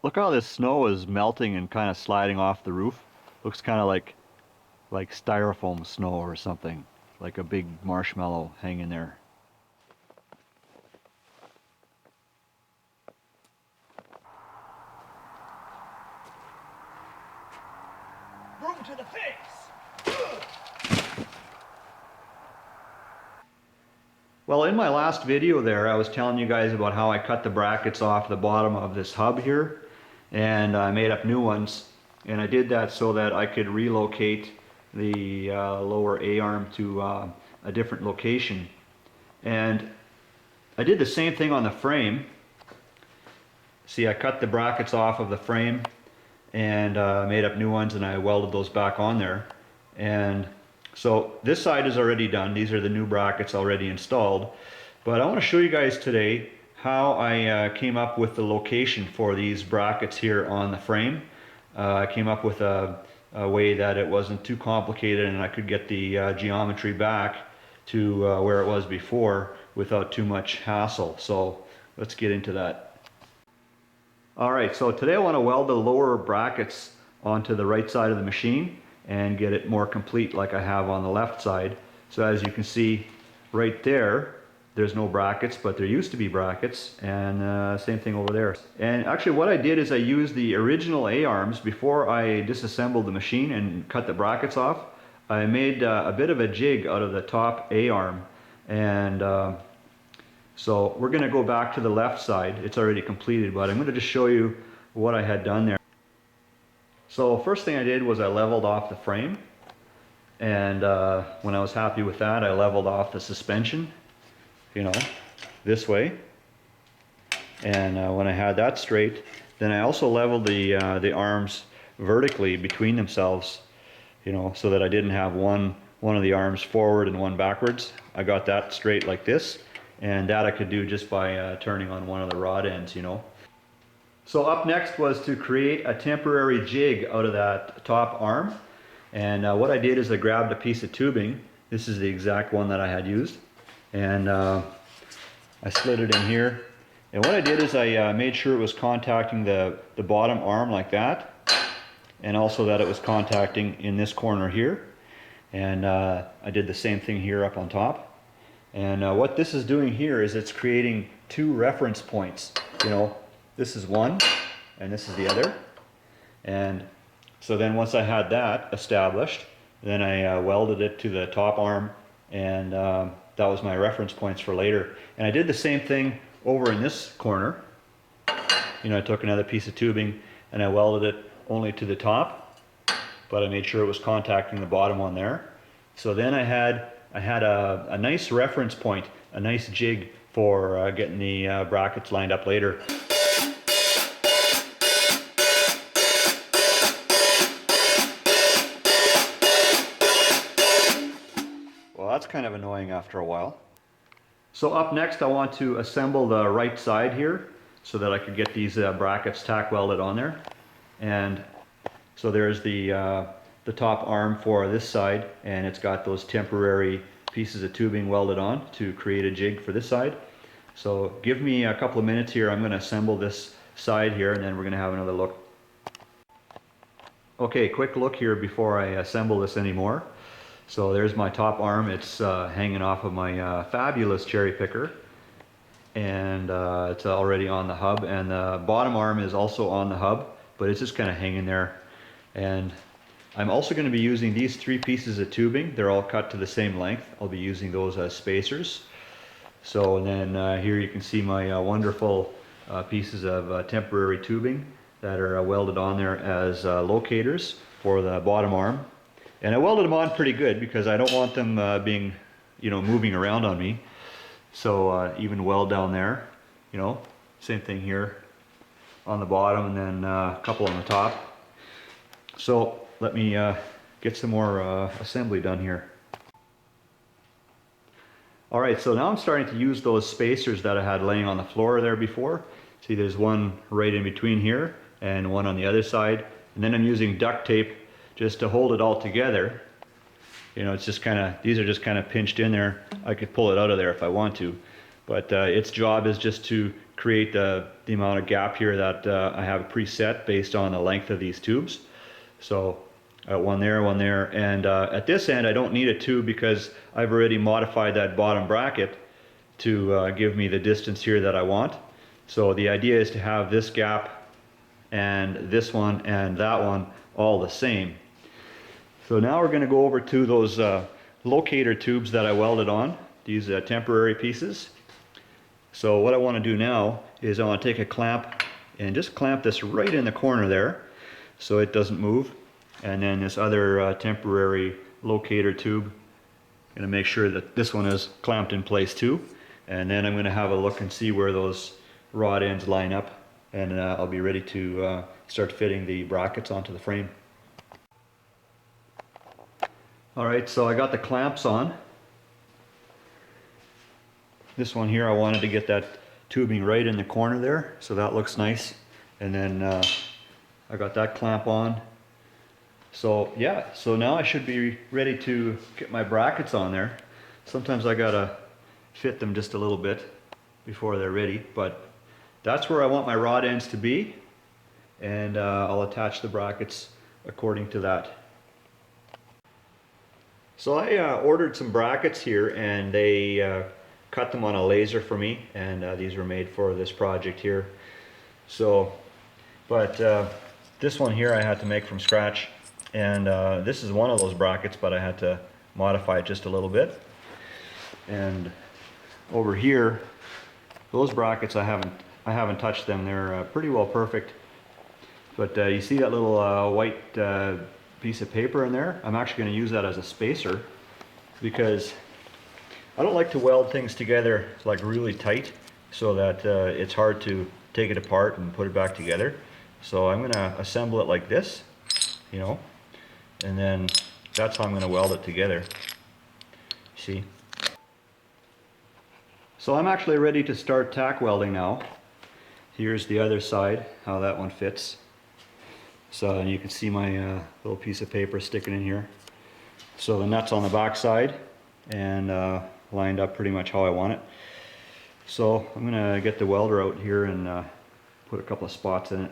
Look how this snow is melting and kind of sliding off the roof. Looks kind of like styrofoam snow or something, like a big marshmallow hanging there. Room to the face! Well, in my last video there, I was telling you guys about how I cut the brackets off the bottom of this hub here, and I made up new ones. And I did that so that I could relocate the lower A-arm to a different location. And I did the same thing on the frame. See, I cut the brackets off of the frame and made up new ones, and I welded those back on there. And so this side is already done. These are the new brackets already installed. But I want to show you guys today how I came up with the location for these brackets here on the frame. I came up with a way that it wasn't too complicated and I could get the geometry back to where it was before without too much hassle. So let's get into that. Alright, so today I want to weld the lower brackets onto the right side of the machine and get it more complete like I have on the left side. So as you can see right there, there's no brackets, but there used to be brackets, and same thing over there. And actually what I did is I used the original A-arms before I disassembled the machine and cut the brackets off. I made a bit of a jig out of the top A-arm, and so we're going to go back to the left side. It's already completed, but I'm going to just show you what I had done there. So first thing I did was I leveled off the frame, and when I was happy with that, I leveled off the suspension, you know, this way. And when I had that straight, then I also leveled the arms vertically between themselves, you know, so that I didn't have one of the arms forward and one backwards. I got that straight like this. And that I could do just by turning on one of the rod ends, you know. So up next was to create a temporary jig out of that top arm. And what I did is I grabbed a piece of tubing. This is the exact one that I had used. And I slid it in here. And what I did is I made sure it was contacting the bottom arm like that. And also that it was contacting in this corner here. And I did the same thing here up on top. And what this is doing here is it's creating two reference points. You know, this is one and this is the other. And so then once I had that established, then I welded it to the top arm, and that was my reference points for later. And I did the same thing over in this corner. You know, I took another piece of tubing and I welded it only to the top, but I made sure it was contacting the bottom one there. So then I had a nice reference point, a nice jig for getting the brackets lined up later. Well, that's kind of annoying after a while. So up next I want to assemble the right side here so that I could get these brackets tack welded on there. And so there's the top arm for this side, and it's got those temporary pieces of tubing welded on to create a jig for this side. So give me a couple of minutes here. I'm going to assemble this side here, and then we're going to have another look. Okay, quick look here before I assemble this anymore. So there's my top arm. It's hanging off of my fabulous cherry picker, and it's already on the hub, and the bottom arm is also on the hub, but it's just kind of hanging there. And I'm also going to be using these three pieces of tubing. They're all cut to the same length. I'll be using those as spacers. So and then here you can see my wonderful pieces of temporary tubing that are welded on there as locators for the bottom arm. And I welded them on pretty good because I don't want them being, you know, moving around on me. So even weld down there, you know, same thing here on the bottom, and then a couple on the top. So let me get some more assembly done here. Alright, so now I'm starting to use those spacers that I had laying on the floor there before. See, there's one right in between here and one on the other side. And then I'm using duct tape just to hold it all together. You know, it's just kind of, these are just kind of pinched in there. I could pull it out of there if I want to. But its job is just to create the amount of gap here that I have preset based on the length of these tubes. So one there, and at this end I don't need a tube because I've already modified that bottom bracket to give me the distance here that I want. So the idea is to have this gap and this one and that one all the same. So now we're going to go over to those locator tubes that I welded on, these temporary pieces. So what I want to do now is I want to take a clamp and just clamp this right in the corner there so it doesn't move. And then this other temporary locator tube, I'm going to make sure that this one is clamped in place too. And then I'm going to have a look and see where those rod ends line up, and I'll be ready to start fitting the brackets onto the frame. Alright, so I got the clamps on. This one here, I wanted to get that tubing right in the corner there, so that looks nice. And then I got that clamp on. So yeah, so now I should be ready to get my brackets on there. Sometimes I gotta fit them just a little bit before they're ready, but that's where I want my rod ends to be, and I'll attach the brackets according to that. So I ordered some brackets here, and they cut them on a laser for me, and these were made for this project here. So, but this one here I had to make from scratch, and this is one of those brackets, but I had to modify it just a little bit. And over here, those brackets I haven't touched them. They're pretty well perfect. But you see that little white piece of paper in there? I'm actually going to use that as a spacer because I don't like to weld things together like really tight so that it's hard to take it apart and put it back together. So I'm going to assemble it like this, you know, and then that's how I'm going to weld it together. See? So I'm actually ready to start tack welding now. Here's the other side, how that one fits. So you can see my little piece of paper sticking in here. So the nut's on the back side and lined up pretty much how I want it. So I'm going to get the welder out here and put a couple of spots in it.